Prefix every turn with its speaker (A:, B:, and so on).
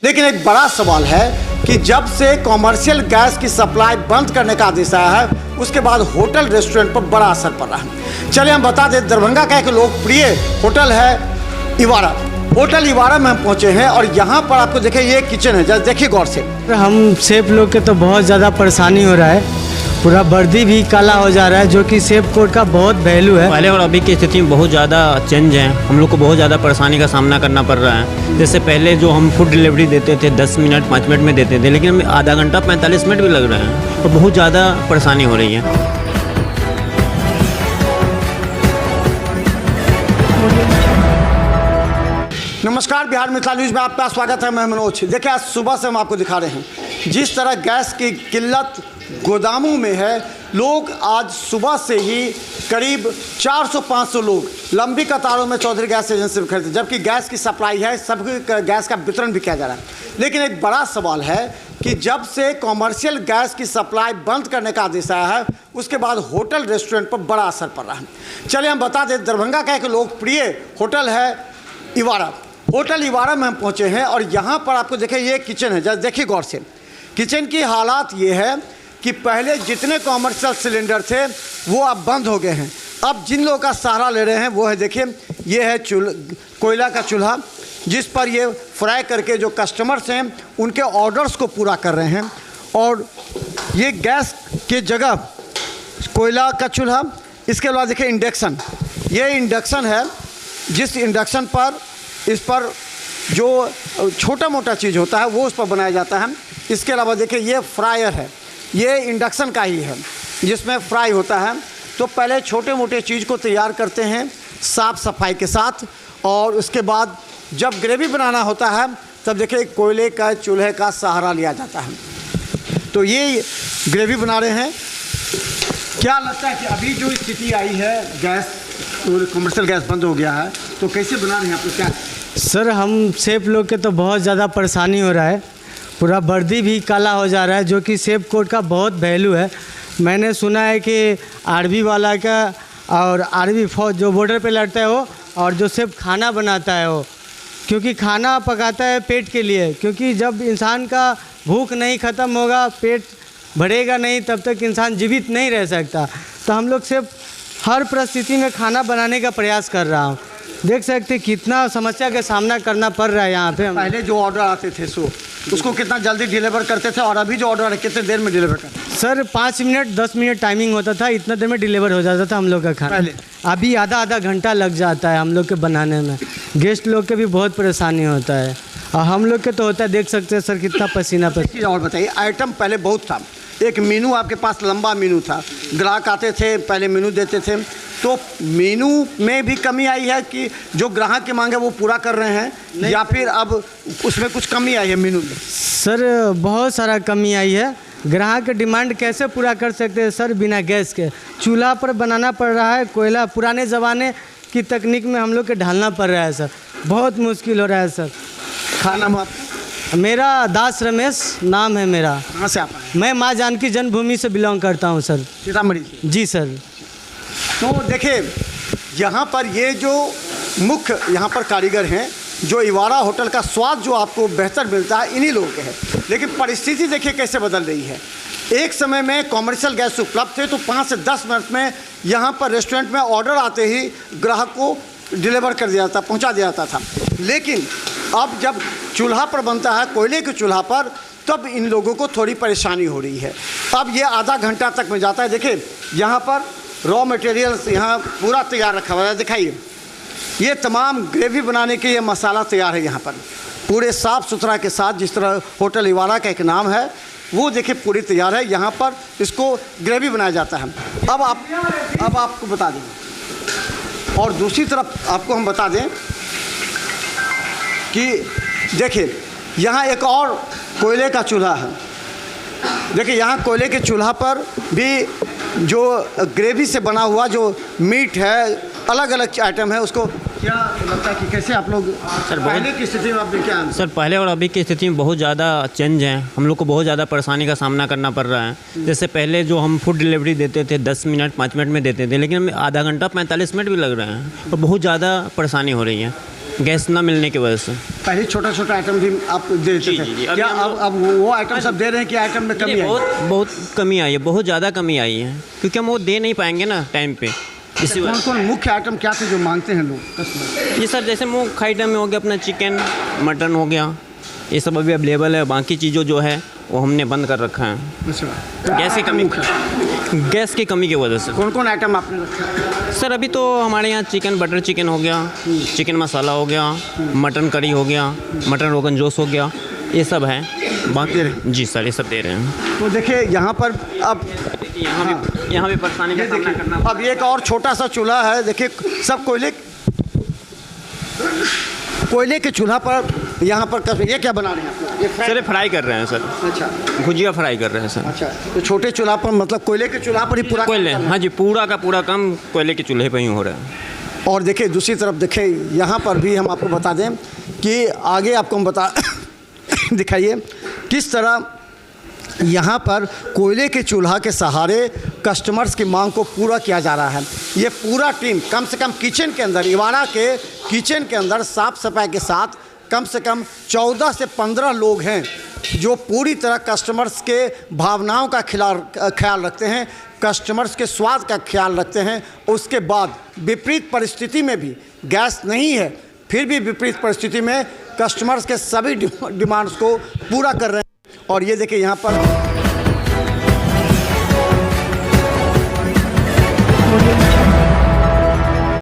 A: लेकिन एक बड़ा सवाल है कि जब से कॉमर्शियल गैस की सप्लाई बंद करने का आदेश आया है उसके बाद होटल रेस्टोरेंट पर बड़ा असर पड़ रहा है। चलिए हम बता दें, दरभंगा का एक लोकप्रिय होटल है इवारा। होटल इवारा में हम पहुंचे हैं और यहाँ पर आपको देखिए ये किचन है, जरा देखिए गौर से।
B: हम शेफ लोग के तो बहुत ज़्यादा परेशानी हो रहा है, पूरा वर्दी भी काला हो जा रहा है, जो कि शेफ कोड का बहुत वैल्यू है।
C: पहले और अभी की स्थिति में बहुत ज़्यादा चेंज है। हम लोग को बहुत ज़्यादा परेशानी का सामना करना पड़ रहा है। जैसे पहले जो हम फूड डिलीवरी देते थे 10 मिनट 5 मिनट में देते थे, लेकिन हमें आधा घंटा 45 मिनट भी लग रहे हैं और बहुत ज़्यादा परेशानी हो रही है।
A: नमस्कार, बिहार मिथिला न्यूज़ में आपका स्वागत है। मैं मनोज। देखिए आज सुबह से हम आपको दिखा रहे हैं जिस तरह गैस की किल्लत गोदामों में है। लोग आज सुबह से ही करीब 400-500 लोग लंबी कतारों में चौधरी गैस एजेंसी में खड़े थे, जबकि गैस की सप्लाई है, सबके गैस का वितरण भी किया जा रहा है। लेकिन एक बड़ा सवाल है कि जब से कॉमर्शियल गैस की सप्लाई बंद करने का आदेश आया है उसके बाद होटल रेस्टोरेंट पर बड़ा असर पड़ रहा है। चलिए हम बता दें, दरभंगा का एक लोकप्रिय होटल है इवारा। होटल इवारा में हम पहुंचे हैं और यहाँ पर आपको देखिए ये किचन है, जरा देखिए गौर से। किचन की हालात ये है कि पहले जितने कॉमर्शियल सिलेंडर थे वो अब बंद हो गए हैं। अब जिन लोगों का सहारा ले रहे हैं वो है, देखिए ये है कोयला का चूल्हा, जिस पर ये फ्राई करके जो कस्टमर्स हैं उनके ऑर्डर्स को पूरा कर रहे हैं। और ये गैस के जगह कोयला का चूल्हा, इसके अलावा देखिए इंडक्शन, ये इंडक्शन है जिस इंडक्शन पर इस पर जो छोटा मोटा चीज़ होता है वो उस पर बनाया जाता है। इसके अलावा देखिए ये फ्रायर है, ये इंडक्शन का ही है जिसमें फ्राई होता है। तो पहले छोटे मोटे चीज़ को तैयार करते हैं साफ़ सफाई के साथ, और उसके बाद जब ग्रेवी बनाना होता है तब देखिए कोयले का चूल्हे का सहारा लिया जाता है। तो ये ग्रेवी बना रहे हैं। क्या लगता है कि अभी जो स्थिति आई है, गैस कमर्शियल गैस बंद हो गया है, तो कैसे बना रहे हैं आप लोग? क्या
B: सर, हम शेफ लोग के तो बहुत ज़्यादा परेशानी हो रहा है, पूरा वर्दी भी काला हो जा रहा है, जो कि शेफ कोड का बहुत वैल्यू है। मैंने सुना है कि आर्मी वाला का और आर्मी फौज जो बॉर्डर पे लड़ता है वो, और जो शेफ खाना बनाता है वो, क्योंकि खाना पकाता है पेट के लिए, क्योंकि जब इंसान का भूख नहीं ख़त्म होगा, पेट भरेगा नहीं, तब तक इंसान जीवित नहीं रह सकता। तो हम लोग सिर्फ हर परिस्थिति में खाना बनाने का प्रयास कर रहा हूँ। देख सकते कितना समस्या का सामना करना पड़ रहा है यहाँ पे।
A: पहले जो ऑर्डर आते थे उसको कितना जल्दी डिलीवर करते थे, और अभी जो ऑर्डर कितने देर में डिलीवर करते हैं?
B: सर 5 मिनट 10 मिनट टाइमिंग होता था, इतना देर में डिलीवर हो जाता था हम लोग का खाना।
A: पहले
B: अभी आधा घंटा लग जाता है हम लोग के बनाने में। गेस्ट लोग के भी बहुत परेशानी होता है और हम लोग के तो होता है। देख सकते हैं सर कितना पसीना पसीना।
A: और बताइए, आइटम पहले बहुत था, एक मेनू आपके पास लंबा मेनू था, ग्राहक आते थे पहले मेनू देते थे, तो मेनू में भी कमी आई है कि जो ग्राहक की मांग है वो पूरा कर रहे हैं, या फिर अब उसमें कुछ कमी आई है मेनू में?
B: सर बहुत सारा कमी आई है। ग्राहक की डिमांड कैसे पूरा कर सकते हैं सर बिना गैस के? चूल्हा पर बनाना पड़ रहा है, कोयला पुराने ज़माने की तकनीक में हम लोग के ढालना पड़ रहा है सर, बहुत मुश्किल हो रहा है सर।
A: खाना में
B: मेरा दास रमेश नाम है मेरा।
A: कहाँ से आप आए?
B: मैं माँ जानकी जन्मभूमि से बिलोंग करता हूँ सर।
A: सीतामढ़ी से?
B: जी सर।
A: तो देखिए यहाँ पर ये जो मुख्य यहाँ पर कारीगर हैं, जो इवारा होटल का स्वाद जो आपको बेहतर मिलता है इन्हीं लोगों के है। लेकिन परिस्थिति देखिए कैसे बदल रही है। एक समय में कॉमर्शियल गैस उपलब्ध थे तो 5 से 10 मिनट में यहाँ पर रेस्टोरेंट में ऑर्डर आते ही ग्राहक को डिलीवर कर दिया जाता, पहुँचा दिया जाता था। लेकिन अब जब चूल्हा पर बनता है, कोयले के चूल्हा पर, तब इन लोगों को थोड़ी परेशानी हो रही है। अब ये आधा घंटा तक में जाता है। देखिए यहाँ पर रॉ मटेरियल्स यहाँ पूरा तैयार रखा हुआ है, दिखाइए। ये तमाम ग्रेवी बनाने के ये मसाला तैयार है यहाँ पर, पूरे साफ़ सुथरा के साथ, जिस तरह होटल इवारा का एक नाम है वो देखिए पूरी तैयार है। यहाँ पर इसको ग्रेवी बनाया जाता है। अब आपको बता दें, और दूसरी तरफ आपको हम बता दें कि देखिए यहाँ एक और कोयले का चूल्हा है। देखिए यहाँ कोयले के चूल्हा पर भी जो ग्रेवी से बना हुआ जो मीट है, अलग अलग आइटम है, उसको क्या लगता है कि कैसे आप लोग
C: सर
A: पहले की स्थिति में आपने क्या?
C: सर पहले और अभी की स्थिति में बहुत ज़्यादा चेंज है। हम लोग को बहुत ज़्यादा परेशानी का सामना करना पड़ रहा है। जैसे पहले जो हम फूड डिलीवरी देते थे 10 मिनट 5 मिनट में देते थे, लेकिन हमें आधा घंटा 45 मिनट भी लग रहे हैं और बहुत ज़्यादा परेशानी हो रही है। गैस ना मिलने की वजह से।
A: पहले छोटा छोटा आइटम भी आप दे देते
C: जी,
A: थे,
C: जी, जी। अभी
A: क्या
C: हम
A: अब वो आइटम सब दे रहे हैं कि आइटम में कमी है?
C: बहुत कमी आई है, बहुत ज़्यादा कमी आई है, क्योंकि हम वो दे नहीं पाएंगे ना टाइम पे, इसी
A: कौन
C: वजह
A: कौन मुख्य आइटम क्या थे जो मांगते हैं लोग कस्टमर?
C: से। जी सर, जैसे मुख्य आइटम में हो गया अपना चिकन, मटन हो गया, ये सब अभी अवेलेबल है। बाकी चीज़ों जो है वो हमने बंद कर रखा है,
A: अच्छा,
C: गैस की कमी, गैस की कमी की वजह से।
A: कौन कौन आइटम आपने रखा?
C: सर अभी तो हमारे यहाँ चिकन बटर चिकन हो गया, चिकन मसाला हो गया, मटन करी हो गया, मटन रोगन जोश हो गया, ये सब है। बाकी जी सर ये सब दे रहे हैं।
A: तो देखिए यहाँ पर अब
C: यहाँ भी परेशानी का सामना करना।
A: अब एक और छोटा सा चूल्हा है, देखिए सब कोयले के चूल्हा पर यहाँ पर ये क्या बना रहे हैं आप? ये
C: सर ये फ्राई कर रहे हैं सर,
A: अच्छा
C: भुजिया फ्राई कर रहे हैं सर।
A: अच्छा, तो छोटे चूल्हा पर मतलब कोयले के चूल्हा पर ही पूरा
C: कोयले, हाँ जी, पूरा का पूरा काम कोयले के चूल्हे पे ही हो रहा है।
A: और देखिए दूसरी तरफ देखिए यहाँ पर भी हम आपको बता दें कि आगे आपको हम बता दिखाइए किस तरह यहाँ पर कोयले के चूल्हा के सहारे कस्टमर्स की मांग को पूरा किया जा रहा है। ये पूरा टीम कम से कम किचन के अंदर, इवाड़ा के किचन के अंदर साफ सफाई के साथ कम से कम 14 से 15 लोग हैं जो पूरी तरह कस्टमर्स के भावनाओं का ख्याल रखते हैं, कस्टमर्स के स्वाद का ख्याल रखते हैं। उसके बाद विपरीत परिस्थिति में भी गैस नहीं है, फिर भी विपरीत परिस्थिति में कस्टमर्स के सभी डिमांड्स को पूरा कर रहे हैं। और ये देखिए यहाँ पर